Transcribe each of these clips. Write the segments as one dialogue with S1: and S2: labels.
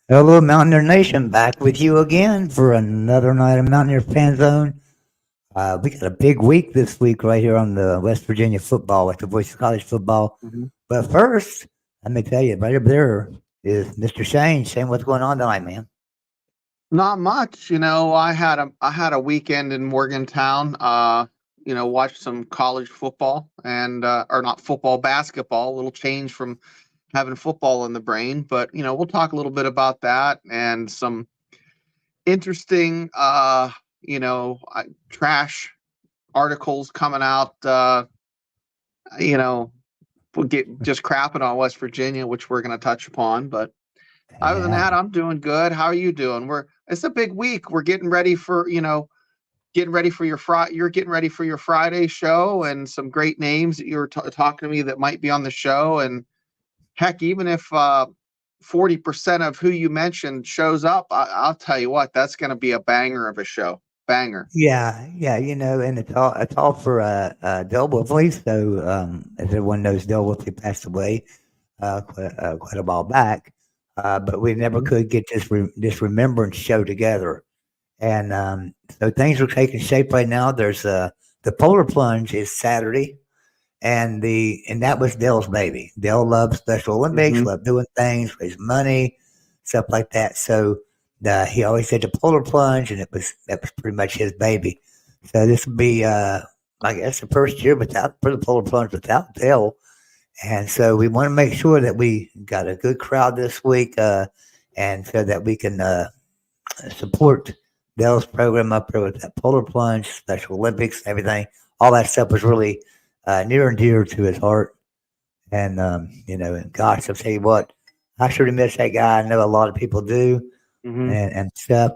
S1: Hello, Mountaineer Nation, back with you again for another night of Mountaineer Fan Zone. We got a big week this week right here on the West Virginia football with the Voice of College football.
S2: Mhm.
S1: But first, let me tell you, right up there is Mr. Shane. Shane, what's going on tonight, man?
S2: Not much, I had a weekend in Morgantown. Watched some college football and or not football, basketball. A little change from having football in the brain, but we'll talk a little bit about that and some interesting, trash articles coming out. You know, we'll get just crapping on West Virginia, which we're going to touch upon, but other than
S1: Yeah,
S2: that, I'm doing good. How are you doing? It's a big week. We're getting ready for, getting ready for you're getting ready for your Friday show and some great names that you were talking to me that might be on the show. And heck, even if 40% of who you mentioned shows up, I'll tell you what, that's going to be a banger of a show. Banger.
S1: yeah. And it's all for Del Wolfley. So, as everyone knows, Del Wolfley passed away quite a while back. But we never
S2: Mhm.
S1: could get this remembrance show together. And so things are taking shape right now. There's the Polar Plunge is Saturday, and that was Dell's baby. Dell loves Special Olympics,
S2: Mhm.
S1: loved doing things, raise money, stuff like that. So he always said the Polar Plunge, and that was pretty much his baby. So this will be, I guess, the first year without for the Polar Plunge without Dell, and so we want to make sure that we got a good crowd this week, and so that we can support Dell's program up there with that polar plunge, Special Olympics, and everything. All that stuff was really near and dear to his heart. And and gosh, I'll tell you what, I sure miss that guy. I know a lot of people do,
S2: Mhm.
S1: and stuff.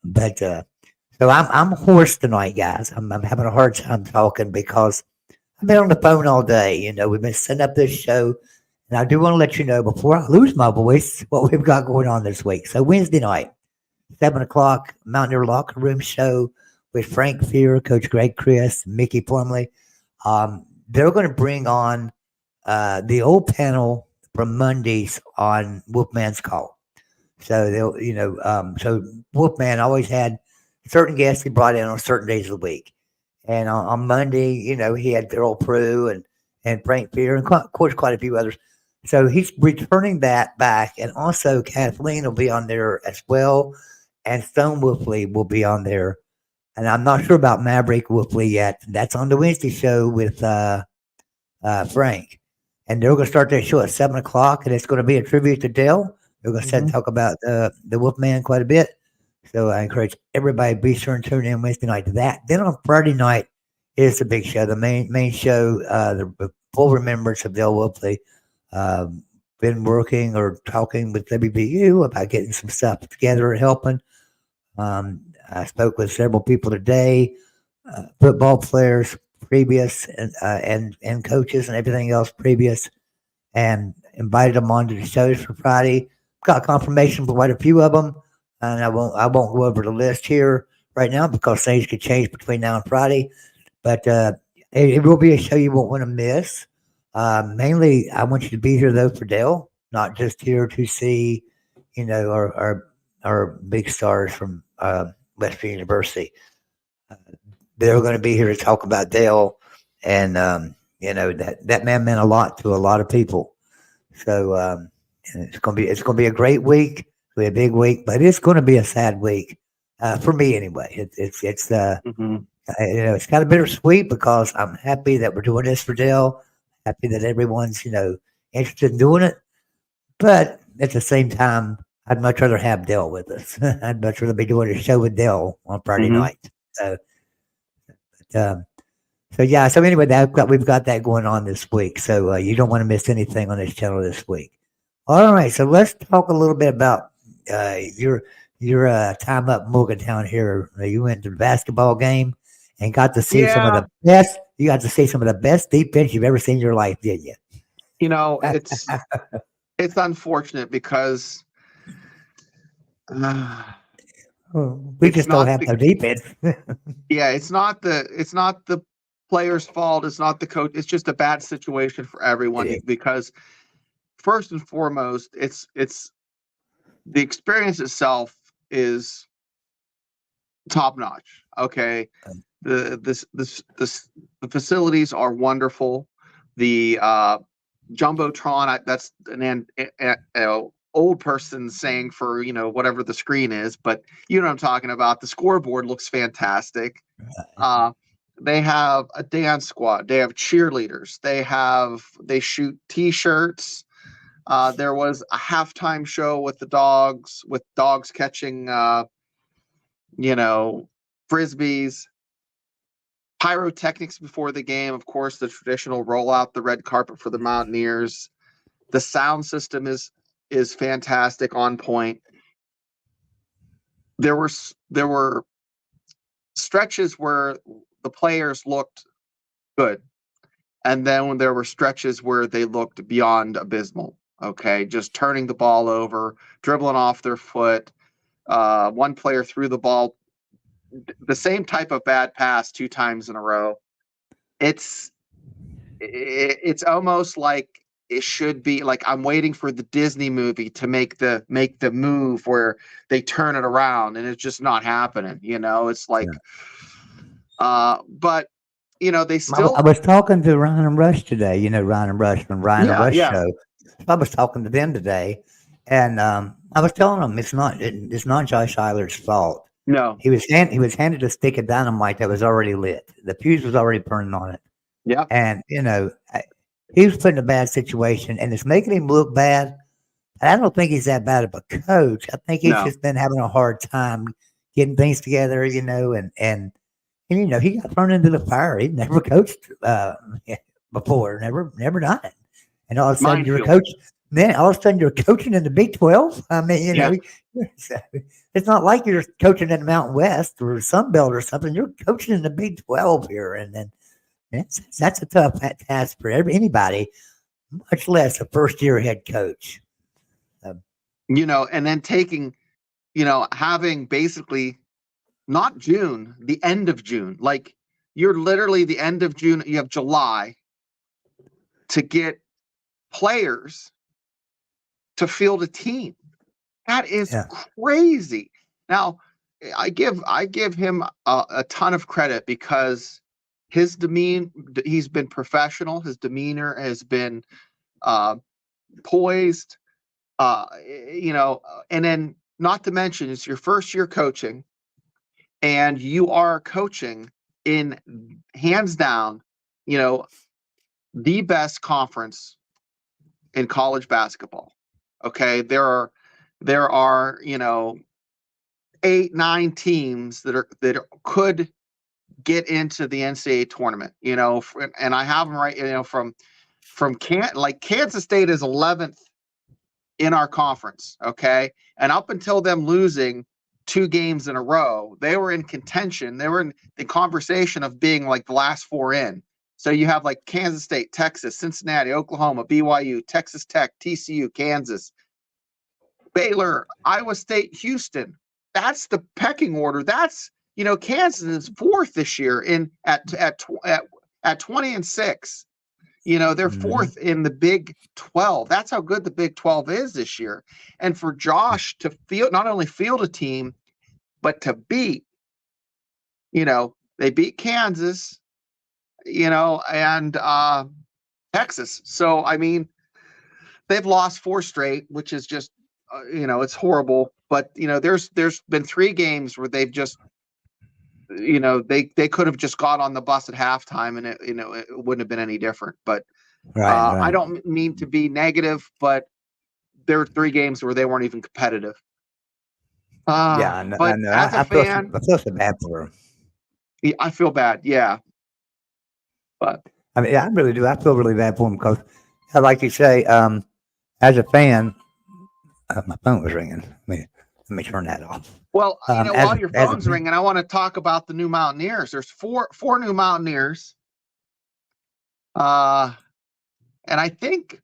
S1: But so I'm hoarse tonight, guys. I'm having a hard time talking because I've been on the phone all day. We've been setting up this show, and I do want to let you know before I lose my voice what we've got going on this week. So Wednesday night. 7 o'clock Mountaineer Locker Room Show with Frank Fear, Coach Greg Chris, Mickey Plumley. They're going to bring on the old panel from Mondays on Wolfman's Call. So so Wolfman always had certain guests he brought in on certain days of the week. And on Monday, he had Daryl Prue and Frank Fear, and of course, quite a few others. So he's returning that back. And also, Kathleen will be on there as well. And Stone Wolfley will be on there. And I'm not sure about Maverick Wolfley yet. That's on the Wednesday show with Frank. And they're going to start their show at 7 o'clock, and it's going to be a tribute to Dale. They're going to sit and
S2: Mhm.
S1: talk about the Wolfman quite a bit. So I encourage everybody to be sure and tune in Wednesday night to that. Then on Friday night is the big show, the main show, the full remembrance of Dale Wolfley. Been working or talking with WBU about getting some stuff together and helping. I spoke with several people today, football players previous, and coaches and everything else previous, and invited them onto the shows for Friday. Got confirmation for quite a few of them, and I won't go over the list here right now because things could change between now and Friday. But it will be a show you won't want to miss. Mainly, I want you to be here though for Dale, not just here to see, our big stars from Western University. Uh, they're going to be here to talk about Dale, and that man meant a lot to a lot of people. So and it's gonna be a great week, it'll be a big week, but it's going to be a sad week for me anyway.
S2: Mhm.
S1: It's kind of bittersweet because I'm happy that we're doing this for Dale, happy that everyone's interested in doing it, but at the same time, I'd much rather have Dale with us. I'd much rather be doing a show with Dale on Friday
S2: Mhm.
S1: night. So, um, so yeah. So anyway, we've got that going on this week. So you don't want to miss anything on this channel this week. All right. So let's talk a little bit about uh, your your time up in Morgantown here. You went to the basketball game and got to see some of
S2: Yeah,
S1: the best. You got to see some of the best defense you've ever seen in your life, did you?
S2: you know, it's it's unfortunate because uh,
S1: We
S2: it's
S1: just don't
S2: not
S1: have
S2: the
S1: no defense.
S2: yeah, it's not the player's fault. It's not the coach. It's just a bad situation for
S1: It
S2: everyone
S1: is.
S2: because first and foremost, it's the experience itself is top notch. Okay, the facilities are wonderful. The jumbotron, that's an old person saying for whatever the screen is, but you know what I'm talking about. The scoreboard looks fantastic. They have a dance squad. They have cheerleaders. They shoot T-shirts. There was a halftime show with dogs catching frisbees. Pyrotechnics before the game, of course, the traditional rollout, the red carpet for the Mountaineers. The sound system is fantastic, on point. There were stretches where the players looked good, and then when there were stretches where they looked beyond abysmal. Okay, just turning the ball over, dribbling off their foot. One player threw the ball, the same type of bad pass 2 times in a row. It's almost like it should be like I'm waiting for the Disney movie to make the move where they turn it around, and it's just not happening. It's like, but they still.
S1: I was talking to Ryan and Rush today. Ryan and Rush from Ryan and Rush
S2: Yeah.
S1: show. I was talking to them today, and I was telling them it's not Josh Eiler's fault.
S2: No.
S1: He was handed a stick of dynamite that was already lit. The fuse was already burning on it.
S2: Yeah.
S1: And he was put in a bad situation, and it's making him look bad. I don't think he's that bad of a coach. I think he's just been having a hard time getting things together, and he got thrown into the fire. He'd never coached before, never done it. And all of a sudden you're a coach. Man, all of a sudden you're coaching in the Big 12. I mean, it's not like you're coaching in the Mountain West or Sun Belt or something. You're coaching in the Big 12 here, and then that's a tough task for anybody, much less a first-year head coach.
S2: And then taking, having basically not June, the end of June. Like, you're literally the end of June. You have July to get players to field a team. That is crazy. Now, I give him a ton of credit because his demeanor, he's been professional. His demeanor has been poised. And then not to mention it's your first year coaching, and you are coaching in hands down, the best conference in college basketball. Okay, there are 8-9 teams that could get into the NCAA tournament. And I have them right. From Kansas State is 11th in our conference. Okay, and up until them losing 2 games in a row, they were in contention. They were in the conversation of being like the last 4 in. So you have like Kansas State, Texas, Cincinnati, Oklahoma, BYU, Texas Tech, TCU, Kansas, Baylor, Iowa State, Houston. That's the pecking order. That's, Kansas is 4th this year at 20-6. They're 4th in the Big 12. That's how good the Big 12 is this year. And for Josh to not only field a team, but to beat, they beat Kansas, and Texas. So, I mean, they've lost 4 straight, which is just, it's horrible. But, there's been 3 games where they've just, they could have just got on the bus at halftime, and it wouldn't have been any different. But
S1: right.
S2: I don't mean to be negative, but there were 3 games where they weren't even competitive.
S1: I know.
S2: But as a fan,
S1: I feel so bad for him.
S2: I feel bad. Yeah. But
S1: I mean, I really do. I feel really bad for him because, like you say, as a fan, my phone was ringing. Let me turn that off.
S2: Well, while your phone's ringing, I want to talk about the new Mountaineers. There's four new Mountaineers, and I think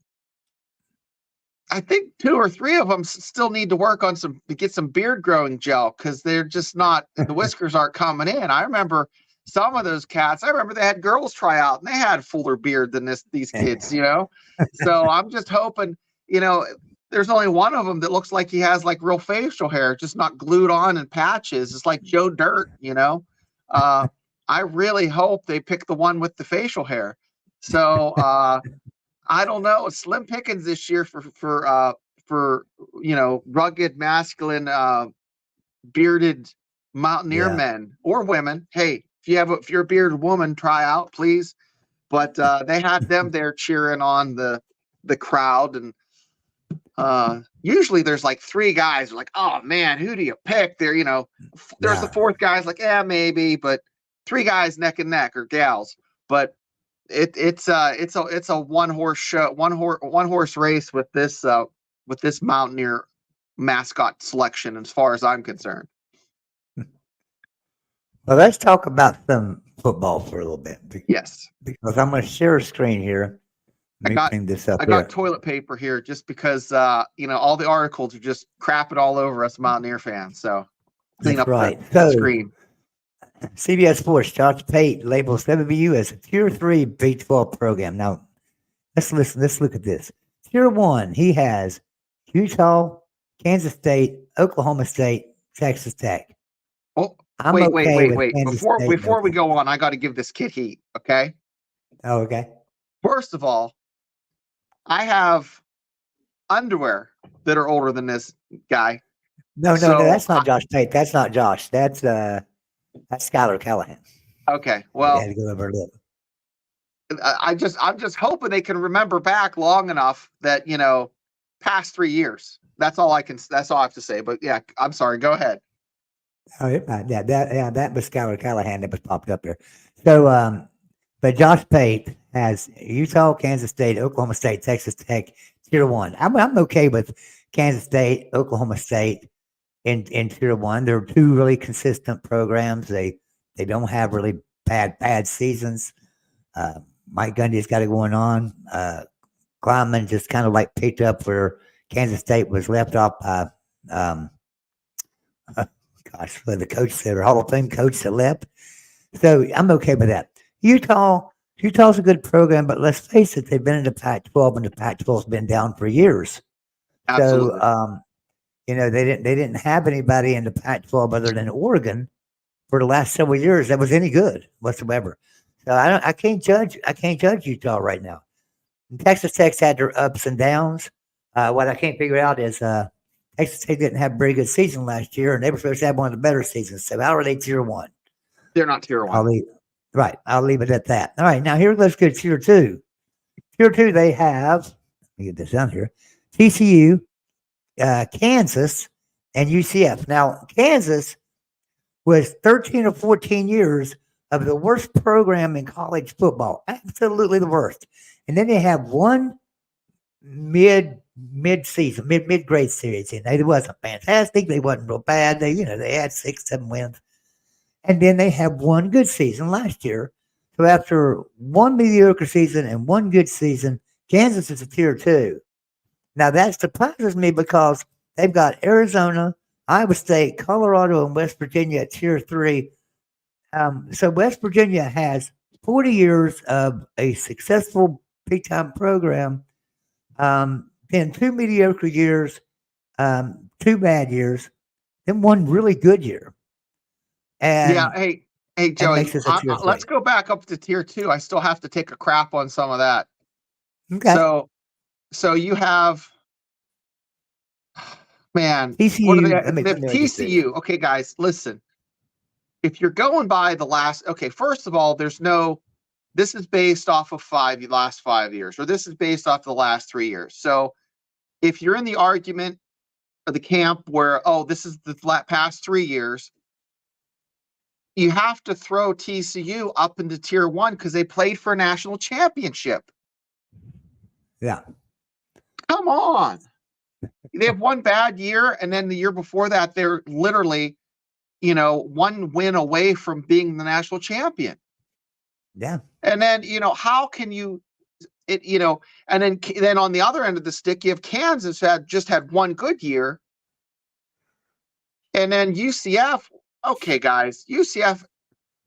S2: 2 or 3 of them still need to work on to get some beard growing gel, because they're just not, the whiskers aren't coming in. I remember some of those cats. I remember they had girls try out, and they had fuller beard than these kids. So I'm just hoping, there's only one of them that looks like he has like real facial hair, just not glued on in patches. It's like Joe Dirt, you know. I really hope they pick the one with the facial hair. So I don't know. Slim pickings this year for rugged, masculine, bearded Mountaineer
S1: Yeah.
S2: men or women. Hey, if you're a bearded woman, try out, please. But they had them there cheering on the crowd, and usually there's like three guys like, oh man, who do you pick? There's the
S1: Yeah.
S2: fourth guy's like, yeah, maybe, but three guys neck and neck, or gals. But it's a one horse show, one horse race with this Mountaineer mascot selection, as far as I'm concerned.
S1: Well, let's talk about some football for a little bit
S2: Yes.
S1: because I'm going to share a screen here. Let me bring this up
S2: I
S1: here.
S2: got toilet paper here just because all the articles are just crapping all over us Mountaineer fans. So clean
S1: That's
S2: up
S1: right.
S2: the
S1: So,
S2: screen.
S1: CBS Sports, Josh Pate labels WVU as a Tier 3 Big 12 program. Now, let's listen. Let's look at this. Tier 1, he has Utah, Kansas State, Oklahoma State, Texas Tech.
S2: Oh,
S1: I'm
S2: wait.
S1: okay with Kansas State and
S2: Before we
S1: Oklahoma.
S2: go on, I got to give this kid heat. Okay.
S1: Oh, okay.
S2: First of all, I have underwear that are older than this guy.
S1: No,
S2: So
S1: that's not Josh Pate. That's not Josh. That's Skylar Callahan.
S2: okay.
S1: I
S2: Well,
S1: had to go over a look.
S2: I'm just hoping they can remember back long enough that past 3 years. That's all I have to say. But yeah, I'm sorry. Go ahead.
S1: Oh, that was Skylar Callahan that was popped up there. So, but Josh Pate has Utah, Kansas State, Oklahoma State, Texas Tech, Tier 1. I'm okay with Kansas State, Oklahoma State in Tier 1. They're two really consistent programs. They don't have really bad seasons. Mike Gundy's got it going on. Kleinman just kind of like picked up where Kansas State was left off by, for the coach there, Hall of Fame coach that left. So I'm okay with that. Utah's a good program, but let's face it, they've been in the Pac-12, and the Pac-12's been down for years.
S2: Absolutely.
S1: So, they didn't have anybody in the Pac-12 other than Oregon for the last several years that was any good whatsoever. So I can't judge Utah right now. And Texas Tech's had their ups and downs. What I can't figure out is Texas Tech didn't have a very good season last year, and they were supposed to have one of the better seasons. So how are they Tier 1?
S2: They're not Tier 1.
S1: I'll leave it at that. All right, now here let's go to Tier 2. Tier 2, they have, let me get this down here, TCU, Kansas, and UCF. Now, Kansas was 13 or 14 years of the worst program in college football. Absolutely the worst. And then they have one mid-season, mid-grade series. And it wasn't fantastic. They wasn't real bad. They had 6-7 wins. And then they have one good season last year. So after one mediocre season and one good season, Kansas is a Tier 2. Now that surprises me because they've got Arizona, Iowa State, Colorado, and West Virginia at Tier 3. So West Virginia has 40 years of a successful big-time program, then 2 mediocre years, 2 bad years, then one really good year. And
S2: yeah, hey, Joey, let's go back up to Tier 2. I still have to take a crap on some of that.
S1: Okay.
S2: So you have, man,
S1: TCU.
S2: what are they? TCU. Okay, guys, listen. If you're going by the last, okay, first of all, this is based off of last 5 years, or this is based off the last 3 years. So if you're in the argument of the camp where, this is the past 3 years, you have to throw TCU up into Tier 1 because they played for a national championship.
S1: Yeah.
S2: Come on. They have one bad year, and then the year before that, they're literally, one win away from being the national champion.
S1: Yeah.
S2: And then, how can you, and then on the other end of the stick, you have Kansas just had one good year. And then UCF, okay, guys, UCF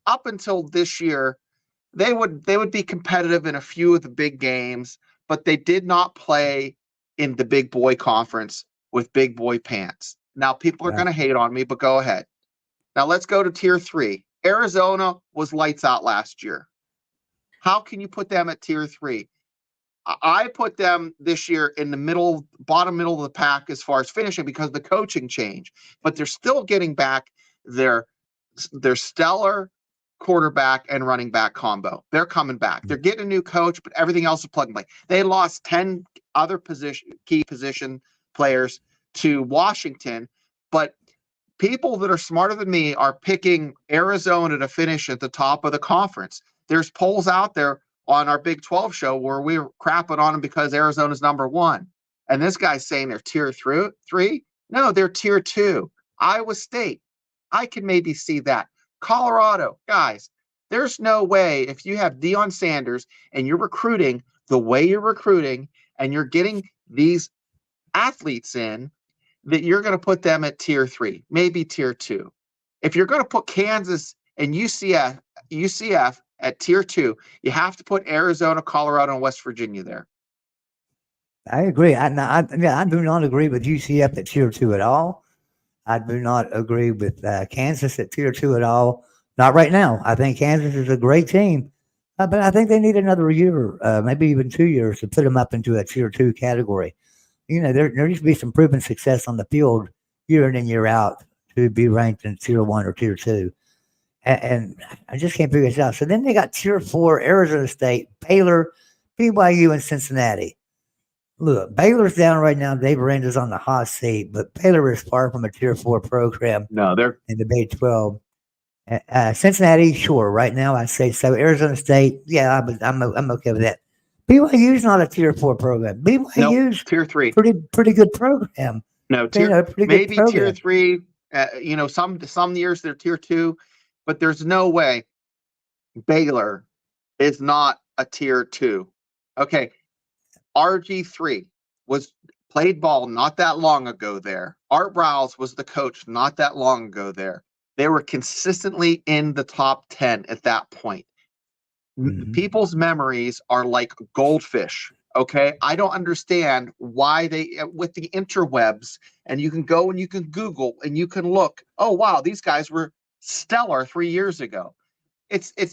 S2: up until this year, they would be competitive in a few of the big games, but they did not play in the big boy conference with big boy pants. Now, people are
S1: Right.
S2: going to hate on me, but go ahead. Now, let's go to tier 3. Arizona was lights out last year. How can you put them at tier 3? I put them this year in the bottom middle of the pack as far as finishing because the coaching change, but they're still getting back their stellar quarterback and running back combo. They're coming back. They're getting a new coach, but everything else is plug and play. They lost 10 other key position players to Washington, but people that are smarter than me are picking Arizona to finish at the top of the conference. There's polls out there on our Big 12 show where we were crapping on them because Arizona's number 1. And this guy's saying they're tier 3. No, they're tier 2. Iowa State, I can maybe see that. Colorado, guys, there's no way if you have Deion Sanders and you're recruiting the way you're recruiting and you're getting these athletes in that you're going to put them at tier 3, maybe tier 2. If you're going to put Kansas and UCF at tier 2, you have to put Arizona, Colorado, and West Virginia there.
S1: I agree. I do not agree with UCF at tier 2 at all. I do not agree with Kansas at tier 2 at all. Not right now. I think Kansas is a great team, but I think they need another year, maybe even 2 years, to put them up into a tier 2 category. There needs to be some proven success on the field year in and year out to be ranked in tier 1 or tier 2. And I just can't figure this out. So then they got tier 4, Arizona State, Baylor, BYU, and Cincinnati. Look, Baylor's down right now. Dave Aranda's on the hot seat, but Baylor is far from a tier 4 program.
S2: No, they're
S1: in the Big 12. Cincinnati, sure. Right now, I say so. Arizona State, yeah, I'm okay with that. BYU's not a tier 4 program. BYU's
S2: tier 3.
S1: Pretty good program.
S2: No, maybe tier 3. Some years they're tier 2, but there's no way Baylor is not a tier 2. Okay, RG3 played ball not that long ago there. Art Browse was the coach not that long ago there. They were consistently in the top 10 at that point. Mm-hmm. People's memories are like goldfish. Okay. I don't understand why with the interwebs, and you can go and you can Google and you can look, oh, wow, these guys were stellar 3 years ago.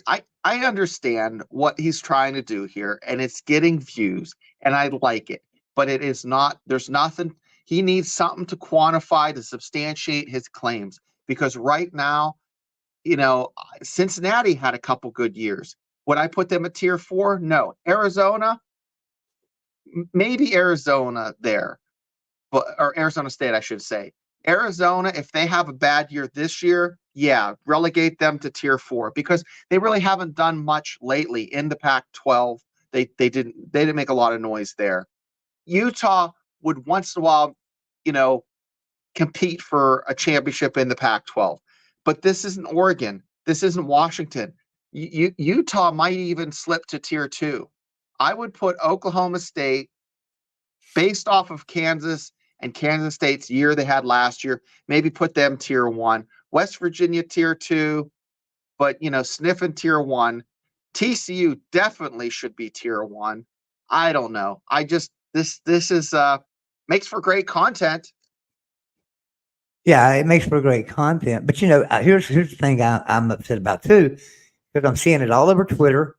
S2: I understand what he's trying to do here, and it's getting views, and I like it, but it is not, there's nothing, he needs something to quantify to substantiate his claims, because right now, Cincinnati had a couple good years. Would I put them at tier 4? No. Arizona, maybe Arizona there, or Arizona State, I should say. Arizona, if they have a bad year this year, yeah, relegate them to tier 4, because they really haven't done much lately in the Pac-12. They didn't make a lot of noise there. Utah would once in a while, compete for a championship in the Pac-12, but this isn't Oregon. This isn't Washington. Utah might even slip to tier 2. I would put Oklahoma State, based off of Kansas and Kansas State's year they had last year, maybe put them tier 1. West Virginia tier 2, but sniffing tier 1. TCU definitely should be tier 1. I don't know. This is makes for great content.
S1: Yeah, it makes for great content. But here's the thing I'm upset about too, because I'm seeing it all over Twitter.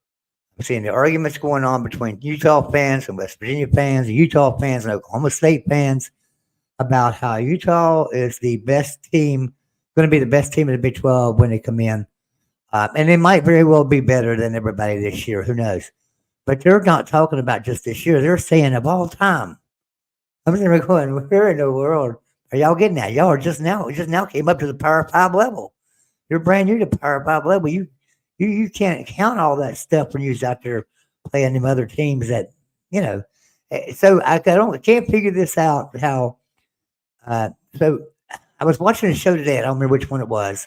S1: I'm seeing the arguments going on between Utah fans and West Virginia fans, and Utah fans and Oklahoma State fans about how Utah is the best team, going to be the best team in the Big 12 when they come in. And they might very well be better than everybody this year. Who knows? But they're not talking about just this year. They're saying of all time. I'm sitting there going, where in the world are y'all getting at? Y'all are just now came up to the Power 5 level. You're brand new to Power 5 level. You can't count all that stuff when you're out there playing them other teams that, So I can't figure this out how. So I was watching a show today. I don't remember which one it was.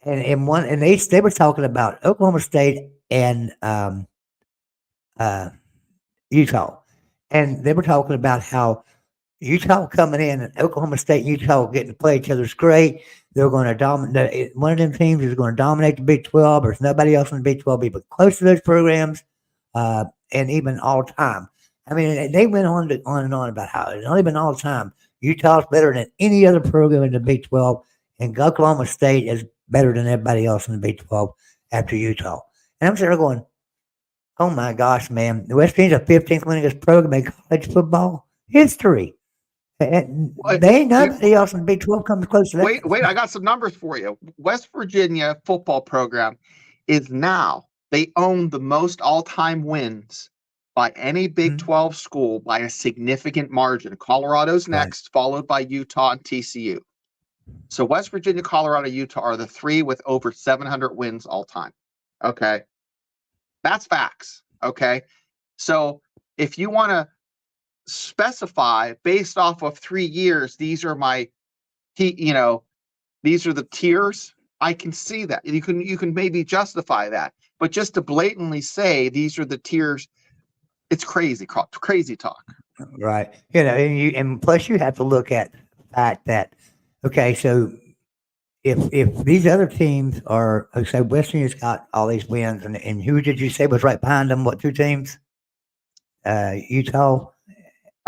S1: And they were talking about Oklahoma State and Utah, and they were talking about how Utah coming in and Oklahoma State and Utah getting to play each other's great. They're going to dominate. One of them teams is going to dominate the Big 12. There's nobody else in the Big 12 even close to those programs, and even all time. I mean, they went on and on about how it's only been all the time. Utah's better than any other program in the Big 12, and Oklahoma State is better than everybody else in the Big 12 after Utah. And I'm sitting there going, oh my gosh, man, the West Virginia's the 15th winningest program in college football history. And
S2: What-
S1: they ain't
S2: you-
S1: nobody else in the Big 12 comes close to that.
S2: Wait, I got some numbers for you. West Virginia football program is now, they own the most all-time wins by any Big 12 school by a significant margin. Colorado's
S1: Right.
S2: next, followed by Utah and TCU. So West Virginia, Colorado, Utah are the three with over 700 wins all time. Okay. That's facts. Okay. So if you want to specify based off of 3 years, these are my, these are the tiers. I can see that. You can maybe justify that, but just to blatantly say these are the tiers, it's crazy talk.
S1: Right. And plus you have to look at the fact that, okay, so if these other teams are, say, West Virginia's got all these wins, and who did you say was right behind them? What two teams? Utah.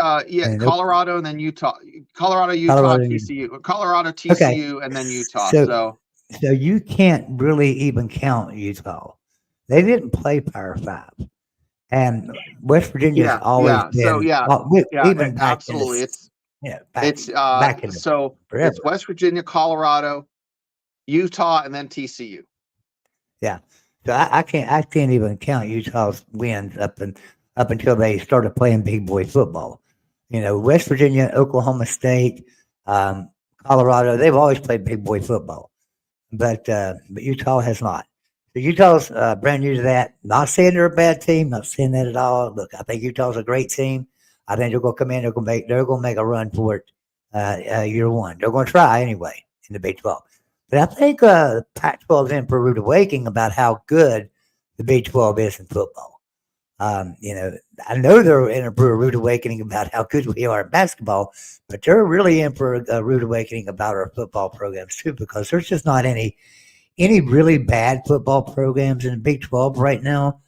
S2: Yeah,
S1: And
S2: Colorado and then Utah. Colorado, Utah,
S1: Colorado.
S2: TCU. Colorado,
S1: Okay.
S2: TCU, and then Utah.
S1: So you can't really even count Utah. They didn't play Power 5. And West Virginia's always been even back
S2: absolutely.
S1: back in
S2: so
S1: forever.
S2: it's West Virginia, Colorado, Utah, and then TCU.
S1: Yeah. So I can't even count Utah's wins up until they started playing big boy football. West Virginia, Oklahoma State, Colorado, they've always played big boy football, but Utah has not. So Utah's brand new to that. Not saying they're a bad team, not saying that at all. Look, I think Utah's a great team. I think they're going to come in. They're going to make a run for it year one. They're going to try anyway in the Big 12. But I think Pac-12 is in for a rude awakening about how good the Big 12 is in football. I know they're in for a rude awakening about how good we are at basketball, but they're really in for a rude awakening about our football programs too, because there's just not any really bad football programs in the Big 12 right now.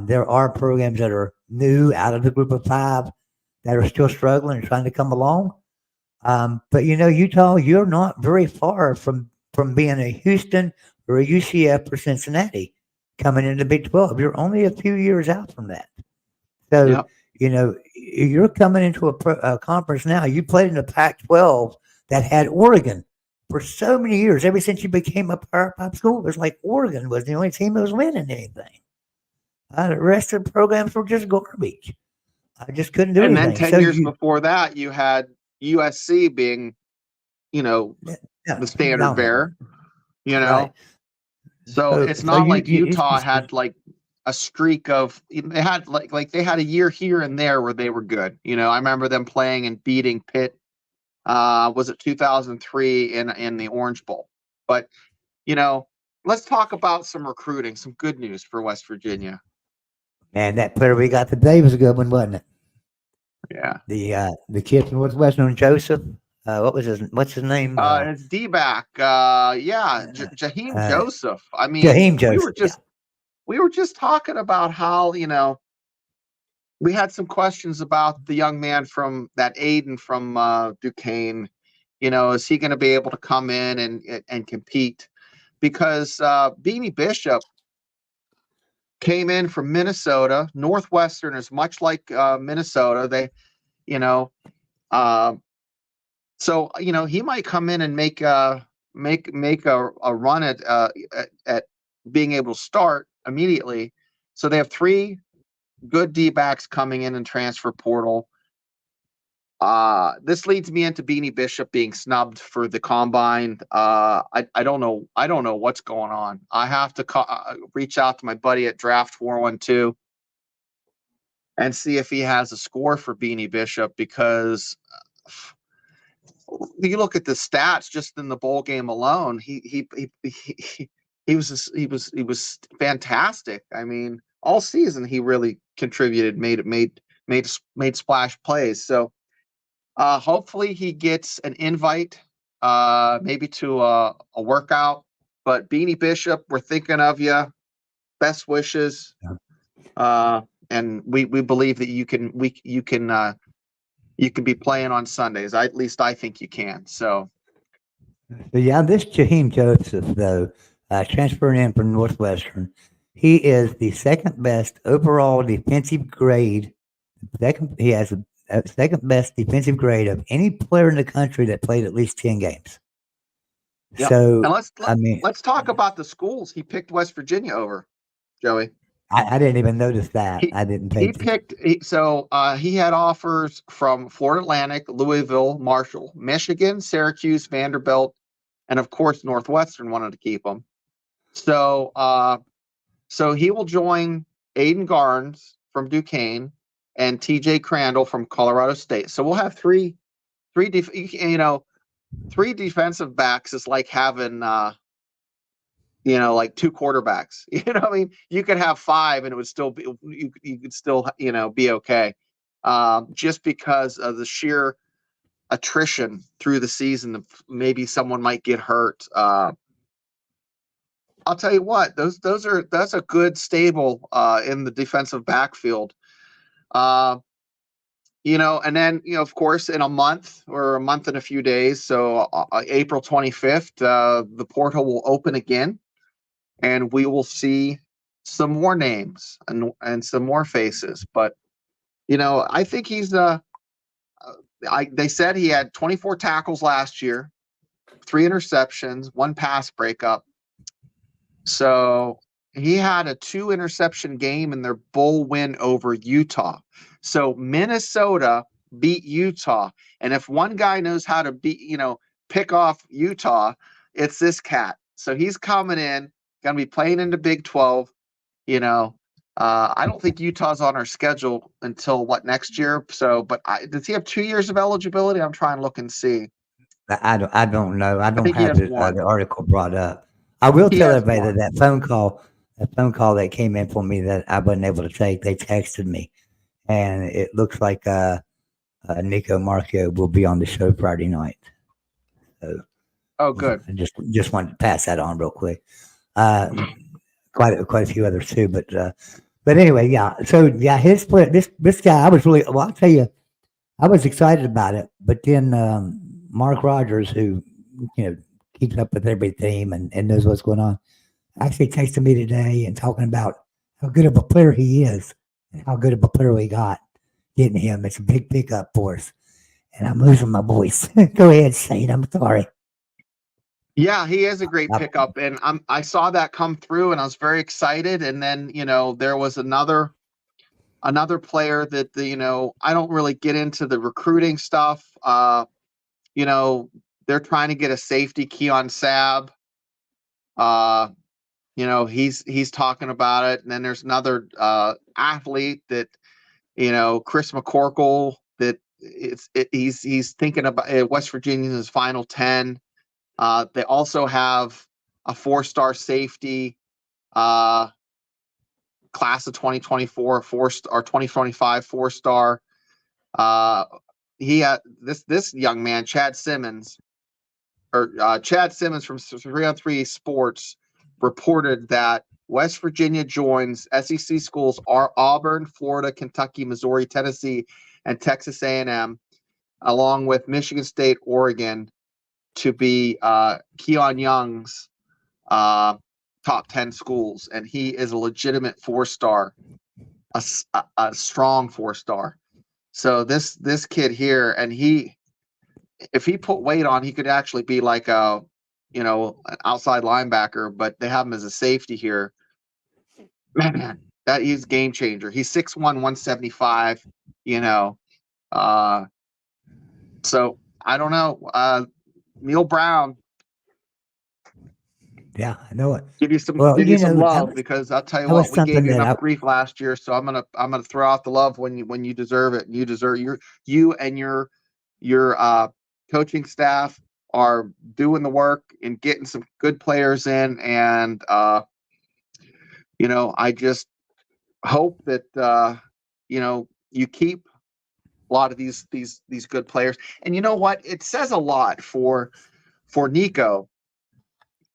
S1: There are programs that are new out of the group of 5 that are still struggling and trying to come along. But Utah, you're not very far from being a Houston or a UCF or Cincinnati coming into the Big 12. You're only a few years out from that. So, you're coming into a conference now. You played in the Pac-12 that had Oregon for so many years. Ever since you became a Power 5 school, it was like Oregon was the only team that was winning anything. The rest of the programs were just garbage. I just couldn't do anything.
S2: And then 10 years before that, you had USC being, the standard bearer,
S1: Right.
S2: So it's not like Utah had like a streak of, they had like they had a year here and there where they were good. I remember them playing and beating Pitt. Was it 2003 in the Orange Bowl? But, let's talk about some recruiting, some good news for West Virginia.
S1: Man, that player we got today was a good one, wasn't it?
S2: Yeah.
S1: The kid from Northwestern, Joseph. What's his name?
S2: It's D-back. Jaheim Joseph. I mean,
S1: Jaheim Joseph.
S2: We were just talking about how, we had some questions about the young man from that Aiden from Duquesne. Is he going to be able to come in and compete? Because Beanie Bishop came in from Minnesota. Northwestern is much like Minnesota. They, so he might come in and make a run at being able to start immediately. So they have 3 good D-backs coming in and transfer portal. This leads me into Beanie Bishop being snubbed for the combine. I don't know what's going on. I have to reach out to my buddy at Draft 412 and see if he has a score for Beanie Bishop, because you look at the stats just in the bowl game alone. He was fantastic. I mean, all season he really contributed, made splash plays. So hopefully he gets an invite, maybe to a workout. But Beanie Bishop, we're thinking of you. Best wishes. and we believe that you can be playing on Sundays. At least I think you can. So
S1: So yeah, this Jaheim Joseph, though, transferring in from Northwestern, he is the second best overall defensive grade. He has a second best defensive grade of any player in the country that played at least 10 games.
S2: yep.
S1: So,
S2: And
S1: I mean,
S2: let's talk about the schools he picked West Virginia over, Joey.
S1: I didn't even notice that.
S2: He
S1: I didn't pay
S2: he
S1: attention.
S2: picked he had offers from Florida Atlantic, Louisville, Marshall, Michigan, Syracuse, Vanderbilt, and of course Northwestern wanted to keep him. So so he will join Aiden Garnes from Duquesne and TJ Crandall from Colorado State. So we'll have three defensive backs is like having like two quarterbacks. I mean, you could have five and it would still be you could still be okay. Just because of the sheer attrition through the season, maybe someone might get hurt. I'll tell you what, that's a good stable in the defensive backfield. And then of course, in a month or a month and a few days, so April 25th, the portal will open again, and we will see some more names and some more faces. But I think he's they said he had 24 tackles last year, 3 interceptions, 1 pass breakup. So he had a 2 interception game in their bowl win over Utah. So Minnesota beat Utah. And if one guy knows how to pick off Utah, it's this cat. So he's coming in, going to be playing in the Big 12. I don't think Utah's on our schedule until next year. So, but does he have 2 years of eligibility? I'm trying to look and see.
S1: I don't know. I don't
S2: think he
S1: have
S2: has one.
S1: the article brought up. I will
S2: He
S1: tell
S2: has
S1: everybody
S2: one.
S1: that phone call that came in for me that I wasn't able to take, they texted me, and it looks like Nico Marco will be on the show Friday night. So
S2: Oh, good.
S1: I just wanted to pass that on real quick. Quite a few others too, but anyway, yeah. So yeah, his play, this guy, I was really well. I'll tell you, I was excited about it, but then Mark Rogers, who keeps up with every team and knows what's going on, actually texted me today and talking about how good of a player he is and how good of a player we got getting him. It's a big pickup for us, and I'm losing my voice. Go ahead, Shane. I'm sorry.
S2: Yeah, he is a great pickup, and I saw that come through, and I was very excited. And then there was another player that I don't really get into the recruiting stuff. They're trying to get a safety, Keon Sabb. He's talking about it, and then there's another athlete that Chris McCorkle that he's thinking about West Virginia's final 10. They also have a 4-star safety, class of 2024, 4-star or 2025 4-star. He had this young man, Chad Simmons from 3-on-3 Sports reported that West Virginia joins SEC schools are Auburn, Florida, Kentucky, Missouri, Tennessee, and Texas A&M, along with Michigan State, Oregon, to be Keon Young's top 10 schools. And he is a legitimate 4-star, a strong 4-star. So this kid here, and if he put weight on, he could actually be like an outside linebacker, but they have him as a safety here. Man, that he's a game changer. He's 6'1", 175, so I don't know. Neil Brown.
S1: Yeah, I know it.
S2: Give you some love, because I'll tell you what, we gave you enough grief last year, so I'm gonna throw out the love when you deserve it. You deserve you and your coaching staff are doing the work and getting some good players in, and I just hope that you keep a lot of these good players. And you know what? It says a lot for Nico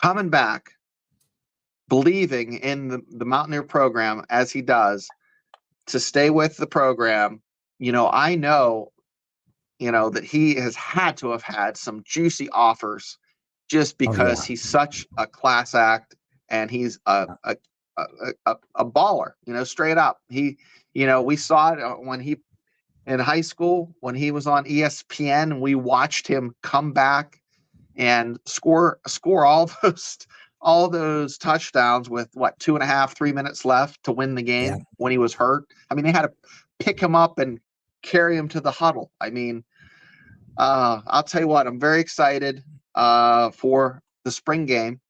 S2: coming back, believing in the Mountaineer program as he does, to stay with the program. I know, that he has had to have had some juicy offers just
S1: Oh
S2: because
S1: yeah.
S2: he's such a class act and he's a baller, straight up. We saw it when he in high school when he was on ESPN, and we watched him come back and score all those touchdowns with what 2.5-3 minutes left to win the
S1: Yeah.
S2: game when he was hurt. I mean, they had to pick him up and carry him to the huddle. I mean, I'll tell you what, I'm very excited for the spring game.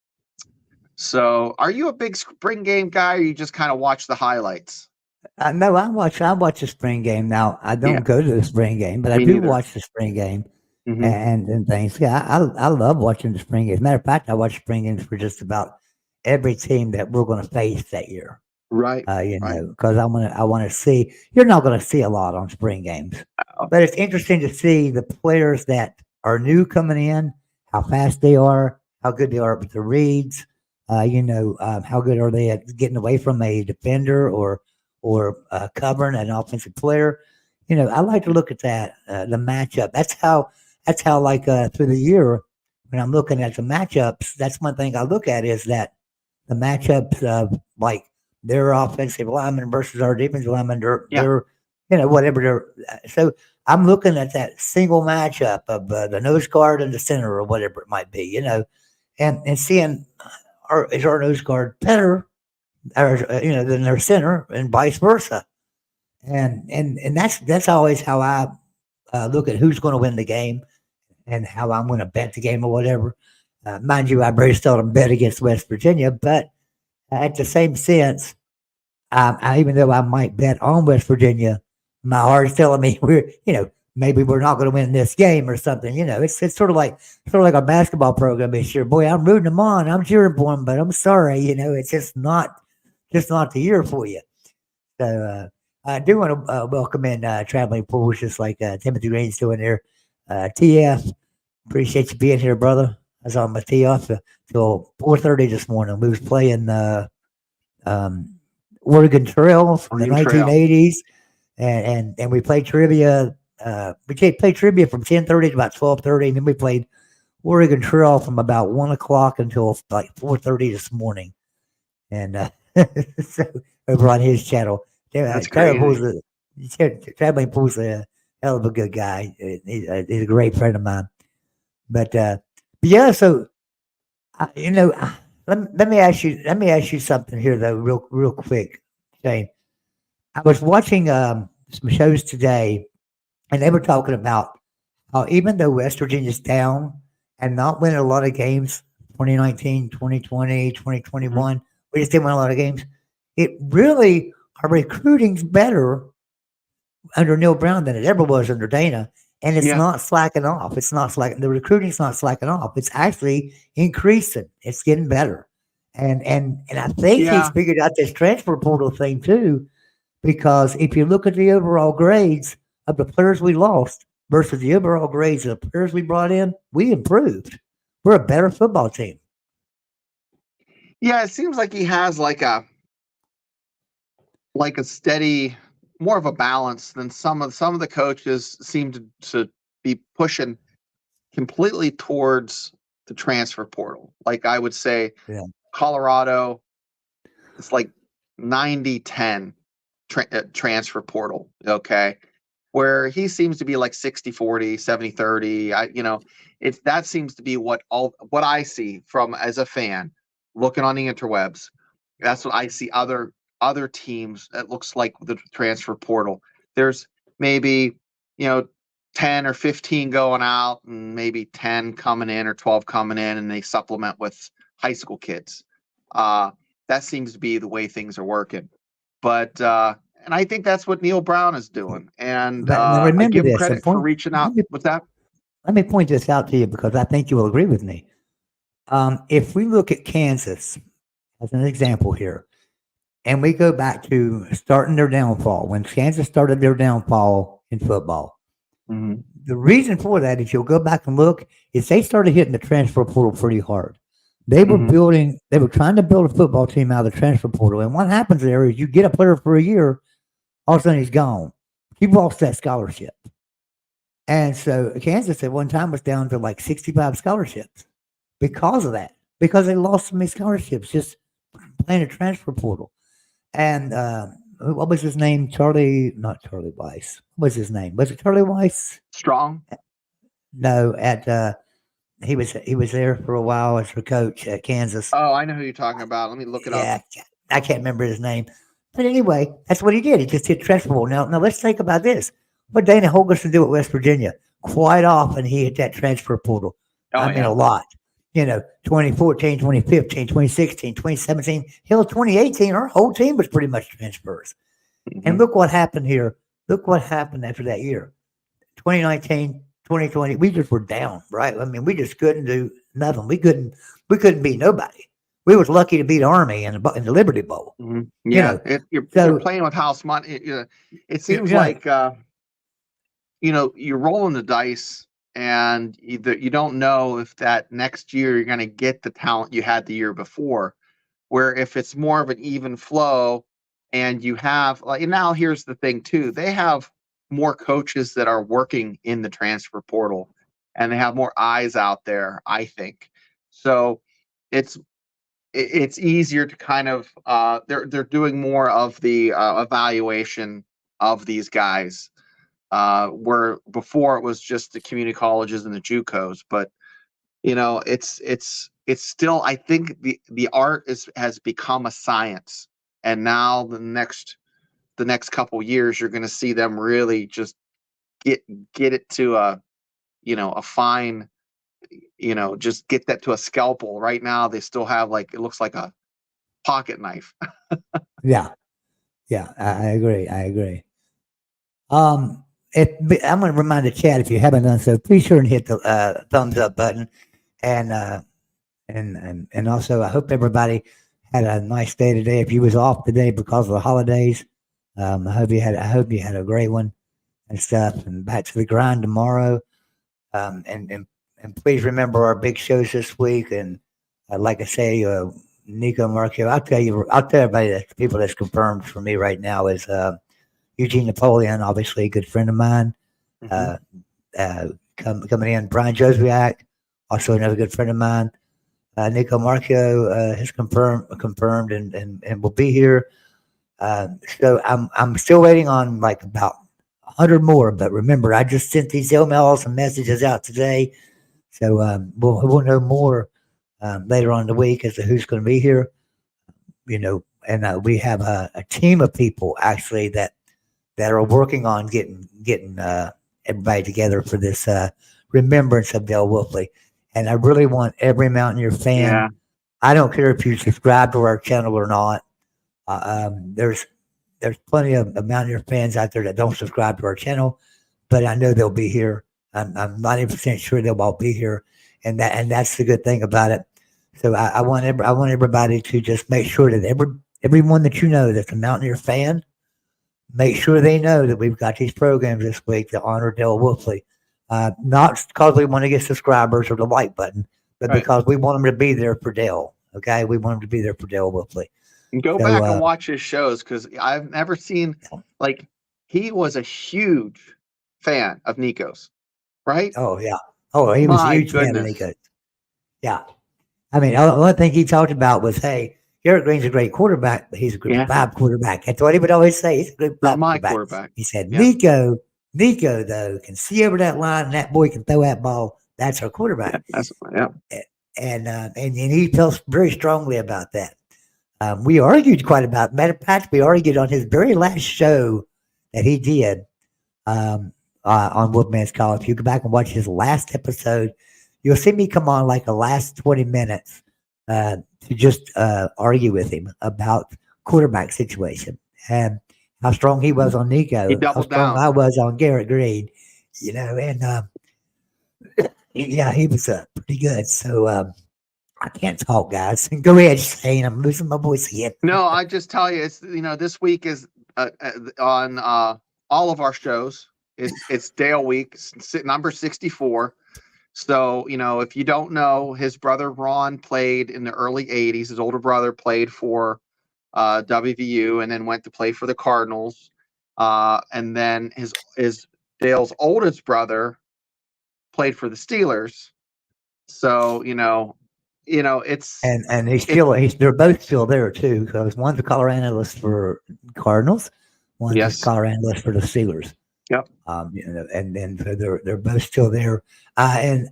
S2: So, are you a big spring game guy, or you just kind of watch the highlights?
S1: No, I watch the spring game. Now I
S2: Yeah,
S1: don't go to the spring game, but I
S2: me
S1: do
S2: neither.
S1: watch the spring game
S2: Hmm.
S1: and things. Yeah, I love watching the spring games. Matter of fact, I watch spring games for just about every team that we're going to face that year.
S2: Right, right.
S1: Because I want to see. You're not going to see a lot on spring games,
S2: Oh,
S1: but it's interesting to see the players that are new coming in, how fast they are, how good they are with the reads. How good are they at getting away from a defender or covering an offensive player. I like to look at that the matchup. That's how like through the year when I'm looking at the matchups. That's one thing I look at is that the matchups of like their offensive lineman versus our defensive lineman.
S2: yeah.
S1: Whatever they're. So I'm looking at that single matchup of the nose guard and the center or whatever it might be. And seeing is our nose guard better or than their center and vice versa. And that's always how I look at who's going to win the game and how I'm going to bet the game or whatever. Mind you, I very seldom bet against West Virginia, but at the same sense, even though I might bet on West Virginia, my heart's telling me maybe we're not going to win this game or something. It's sort of like a basketball program this year. Boy, I'm rooting them on, I'm cheering for them, but I'm sorry, it's just not the year for you. So I do want to welcome in traveling pools, just like Timothy Green's doing there. TF, appreciate you being here, brother. I was on my tee off till 4:30 this morning. We was playing um, Oregon Trail from the
S2: Oregon Trail.
S1: 1980s, and we played trivia. We played trivia from 10:30 to about 12:30, and then we played Oregon Trail from about 1 o'clock until like 4:30 this morning. And so over on his channel,
S2: That's
S1: Traveling
S2: crazy.
S1: Pool's Traveling Pool's a hell of a good guy. He's a great friend of mine. But yeah, so let me ask you something here though, real quick, Shane. I was watching some shows today, and they were talking about how even though West Virginia's down and not winning a lot of games, 2019, 2020, twenty twenty
S2: Hmm.
S1: one, we just didn't win a lot of games. It really, our recruiting's better under Neil Brown than it ever was under Dana. And it's
S2: Yeah,
S1: not slacking off. It's not slacking. The recruiting's not slacking off. It's actually increasing. It's getting better. And I think he's
S2: yeah,
S1: figured out this transfer portal thing too, because if you look at the overall grades of the players we lost versus the overall grades of the players we brought in, we improved. We're a better football team.
S2: yeah. It seems like he has like a steady, more of a balance than some of the coaches seem to be pushing completely towards the transfer portal. Like I would say,
S1: Yeah.
S2: Colorado, it's like 90-10 transfer portal. Okay. Where he seems to be like 60-40, 70-30. It's that seems to be what I see from as a fan looking on the interwebs. That's what I see other teams. It looks like the transfer portal. There's maybe, you know, 10 or 15 going out and maybe 10 coming in or 12 coming in, and they supplement with high school kids. Uh, that seems to be the way things are working. But and I think that's what Neil Brown is doing. And
S1: But now
S2: I
S1: remember
S2: give him
S1: this. And
S2: credit for
S1: point,
S2: reaching
S1: let
S2: out.
S1: me
S2: What's that?
S1: let me point this out to you because I think you will agree with me. If we look at Kansas as an example here, and we go back to starting their downfall, when Kansas started their downfall in football,
S2: Mhm.
S1: the reason for that, if you'll go back and look, is they started hitting the transfer portal pretty hard.
S2: Mhm.
S1: They were trying to build a football team out of the transfer portal. And what happens there is you get a player for a year, All of a sudden he's gone. He lost that scholarship. And so Kansas at one time was down to like 65 scholarships because of that, because they lost so many scholarships just playing a transfer portal. And what was his name? Not Charlie Weiss. What was his name? Was it Charlie Weiss?
S2: Strong.
S1: No, he was there for a while as the coach at Kansas.
S2: Oh, I know who you're talking about. Let me look it up.
S1: Yeah, I can't remember his name. But anyway, that's what he did. He just hit transfer portal. Now let's think about this. What Dana Holgorsen do at West Virginia? Quite often he hit that transfer portal.
S2: Oh,
S1: I mean,
S2: yeah.
S1: a lot. 2014, 2015, 2016, 2017, hell, 2018, our whole team was pretty much transfers. And look what happened here. Look what happened after that year. 2019, 2020, we just were down, right? I mean, we just couldn't do nothing. We couldn't beat nobody. We was lucky to beat Army in the Liberty Bowl.
S2: Yeah, you're playing with house money. It seems like you're rolling the dice, and you don't know if that next year you're going to get the talent you had the year before. Where if it's more of an even flow, and you have now here's the thing too, they have more coaches that are working in the transfer portal, and they have more eyes out there, I think. So it's easier to kind of they're doing more of the evaluation of these guys, where before it was just the community colleges and the JUCOs. But it's still, I think the art has become a science, and now the next couple years you're going to see them really just get it to a fine, just get that to a scalpel. Right now they still have it looks like a pocket knife.
S1: Yeah, I agree. I'm going to remind the chat, if you haven't done so, please sure and hit the thumbs up button, and also I hope everybody had a nice day today. If you was off today because of the holidays, I hope you had a great one and stuff. And back to the grind tomorrow. And please remember our big shows this week. And like I say, Nico Marcio, I'll tell everybody that the people that's confirmed for me right now is Eugene Napoleon, obviously a good friend of mine. Coming in, Brian Joswiak, also another good friend of mine. Nico Marcio has confirmed and will be here. So I'm still waiting on about 100 more. But remember, I just sent these emails and messages out today, so we'll know more later on in the week as to who's going to be here. And we have a team of people actually that are working on getting everybody together for this remembrance of Dale Wolfley. And I really want every Mountaineer fan.
S2: Yeah.
S1: I don't care if you subscribe to our channel or not. There's plenty of Mountaineer fans out there that don't subscribe to our channel, but I know they'll be here. I'm 90% sure they'll all be here, and that's the good thing about it. So I want everybody to just make sure that everyone that you know that's a Mountaineer fan, make sure they know that we've got these programs this week to honor Dale Wolfley. Not because we want to get subscribers or the like button, but because we want them to be there for Dale. Okay, we want them to be there for Dale Wolfley.
S2: Go back and watch his shows, because I've never seen he was a huge fan of Nico's, right?
S1: Oh yeah. Oh, he was a huge fan of Nico's. Yeah. I mean, the only thing he talked about was, hey, Garrett Green's a great quarterback, but he's a good five quarterback. That's what he would always say. He's a good five quarterback. He said, Nico though can see over that line, and that boy can throw that ball. That's our quarterback. And he felt very strongly about that. We argued quite about. Matter of fact, we argued on his very last show that he did on WOLFMAN's Call. If you go back and watch his last episode, you'll see me come on the last 20 minutes to just argue with him about quarterback situation and how strong he was on Nico, how strong I was on Garrett Green, and yeah, he was pretty good. So I can't talk, guys. Go ahead, Shane. I'm losing my voice again.
S2: No, I just tell you, it's this week is on all of our shows. It's Dale Week, number 64. So if you don't know, his brother Ron played in the early '80s. His older brother played for WVU and then went to play for the Cardinals. And then his Dale's oldest brother played for the Steelers. So it's
S1: And he's
S2: it.
S1: still they're both still there too, because one's a color analyst for Cardinals, one's a
S2: Yes.
S1: color analyst for the Steelers.
S2: Yep.
S1: And then so they're both still there, and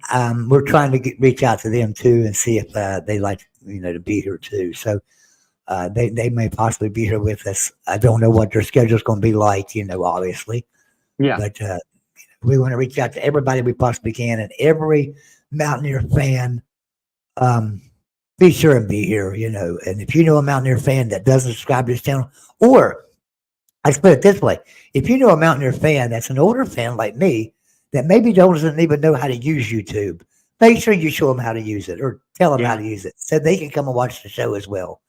S1: we're trying to reach out to them too and see if they like to be here too. So they may possibly be here with us. I don't know what their schedule's going to be like, obviously,
S2: Yeah.
S1: but we want to reach out to everybody we possibly can, and every Mountaineer fan. Be sure and be here, And if you know a Mountaineer fan that doesn't subscribe to this channel, or let's put it this way, if you know a Mountaineer fan that's an older fan like me that maybe doesn't even know how to use YouTube, make sure you show them how to use it or tell them how to use it so they can come and watch the show as well.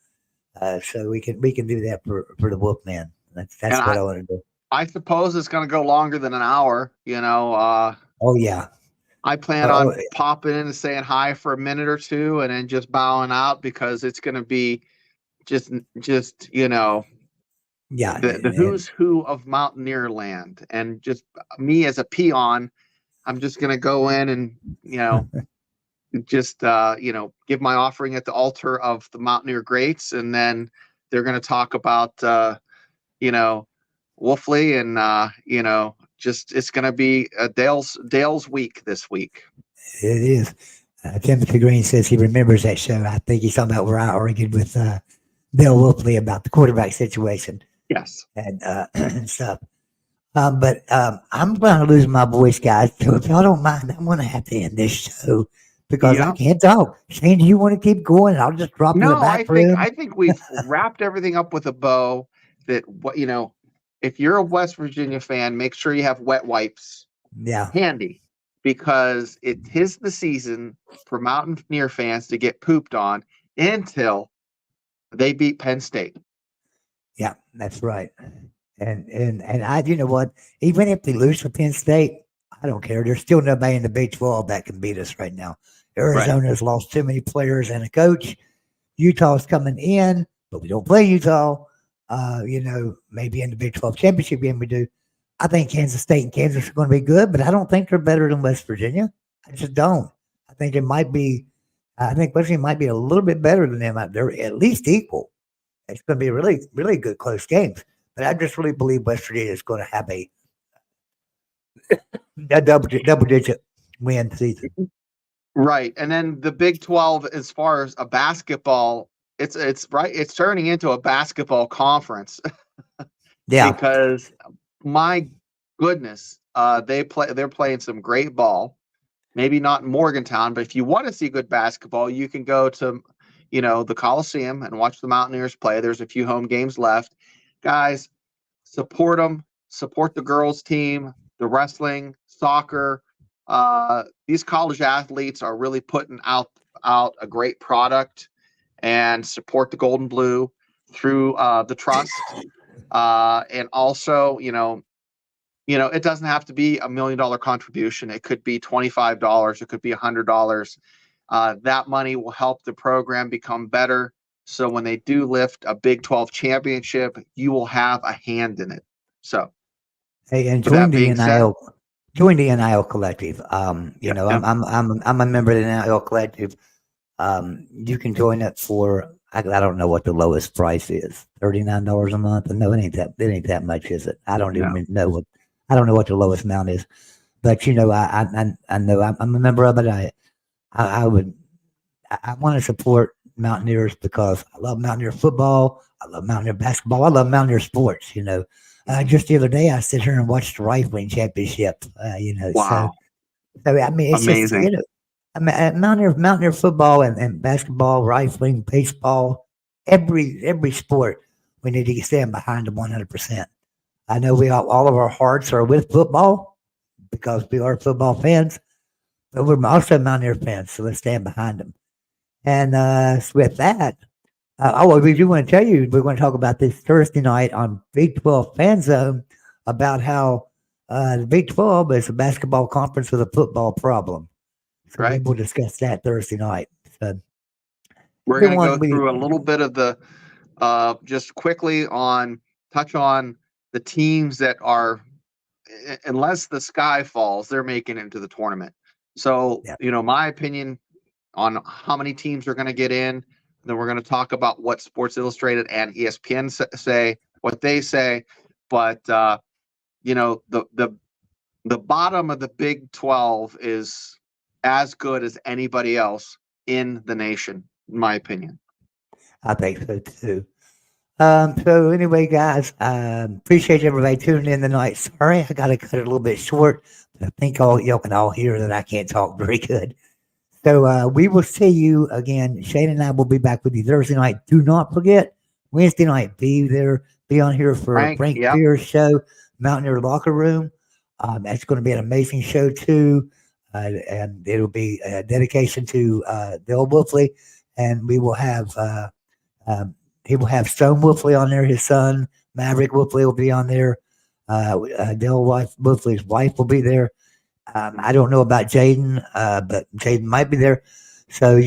S1: So we can do that for the Wolfman. That's what I want to do.
S2: I suppose it's going to go longer than an hour.
S1: Oh yeah.
S2: I plan on popping in and saying hi for a minute or two, and then just bowing out because it's going to be just
S1: yeah,
S2: the who's who of Mountaineer land, and just me as a peon. I'm just going to go in and just give my offering at the altar of the Mountaineer greats, and then they're going to talk about Wolfley and just it's going to be Dale's week this week.
S1: It is. Timothy Green says he remembers that show. I think he's talking about where I argued with Bill Wolfley about the quarterback situation.
S2: Yes.
S1: And stuff. But I'm going to lose my voice, guys. So if y'all don't mind, I'm going to have to end this show because I can't talk. Shane, do you want to keep going? I'll just drop you the back room.
S2: I think we've wrapped everything up with a bow. That if you're a West Virginia fan, make sure you have wet wipes handy, because it is the season for Mountaineer fans to get pooped on until they beat Penn State.
S1: Yeah, that's right. And I, you know what? Even if they lose to Penn State, I don't care. There's still nobody in the Big 12 that can beat us right now. Arizona has lost too many players and a coach. Utah's coming in, but we don't play Utah. Maybe in the Big 12 championship game we do. I think Kansas State and Kansas are going to be good, but I don't think they're better than West Virginia. I just don't. I think it might be. I think West Virginia might be a little bit better than them. They're at least equal. It's going to be really, really good close games. But I just really believe West Virginia is going to have a double-digit win season.
S2: Right, and then the Big 12, as far as a basketball, it's turning into a basketball conference.
S1: Yeah,
S2: because my goodness, they're playing some great ball. Maybe not in Morgantown, but if you want to see good basketball, you can go to the Coliseum and watch the Mountaineers play. There's a few home games left. Guys, support them. Support the girls team, the wrestling, soccer. These college athletes are really putting out a great product, and support the Gold and Blue through the trust. And also, it doesn't have to be $1 million contribution. It could be $25. It could be $100. That money will help the program become better. So when they do lift a Big 12 championship, you will have a hand in it. So,
S1: hey, and join the NIL. Join the NIL collective. I'm a member of the NIL collective. You can join it for I don't know what the lowest price is. $39 a month. No, it ain't that much, is it? I don't even know what the lowest amount is. But I know I'm a member of it. I want to support Mountaineers because I love Mountaineer football. I love Mountaineer basketball. I love Mountaineer sports. Just the other day I sit here and watched the rifling championship.
S2: Wow.
S1: So I mean, it's
S2: amazing.
S1: Just, Mountaineer football and basketball, rifling, baseball, every sport, we need to stand behind them 100%. I know all of our hearts are with football because we are football fans, but we're also Mountaineer fans, so let's stand behind them. And with that, we do want to tell you, we're going to talk about this Thursday night on Big 12 Fan Zone about how the Big 12 is a basketball conference with a football problem. So we will discuss that Thursday night. So
S2: we're going to go through a little bit of the, just quickly touch on the teams that are, unless the sky falls, they're making it into the tournament. So,
S1: Yeah.
S2: My opinion on how many teams are going to get in. Then we're going to talk about what Sports Illustrated and ESPN say, what they say. But the bottom of the Big 12 is as good as anybody else in the nation, in my opinion.
S1: I think so too. So anyway, guys, appreciate everybody tuning in tonight. Sorry, I got to cut it a little bit short, but I think y'all can all hear that I can't talk very good. So we will see you again. Shane and I will be back with you Thursday night. Do not forget, Wednesday night, be on here for Frank
S2: Yep.
S1: Beer's show, Mountaineer Locker Room. That's going to be an amazing show too. And it'll be a dedication to Bill Wolfley, and we will have he will have Stone Wolfley on there. His son Maverick Wolfley will be on there. Dale Wolfley's wife will be there. I don't know about Jaden, but Jaden might be there. So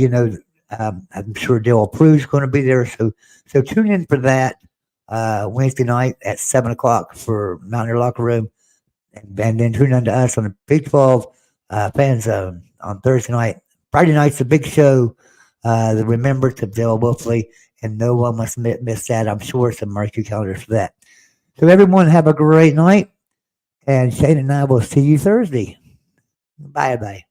S1: I'm sure Dale Prue's going to be there. So tune in for that Wednesday night at 7:00 for Mountaineer Locker Room, and then tune in to us on the Big 12 Fan Zone on Thursday night. Friday night's the big show, the Remembrance of Dale Wolfley, and no one must miss that. I'm sure, so mark your calendars for that. So everyone have a great night, and Shane and I will see you Thursday. Bye-bye.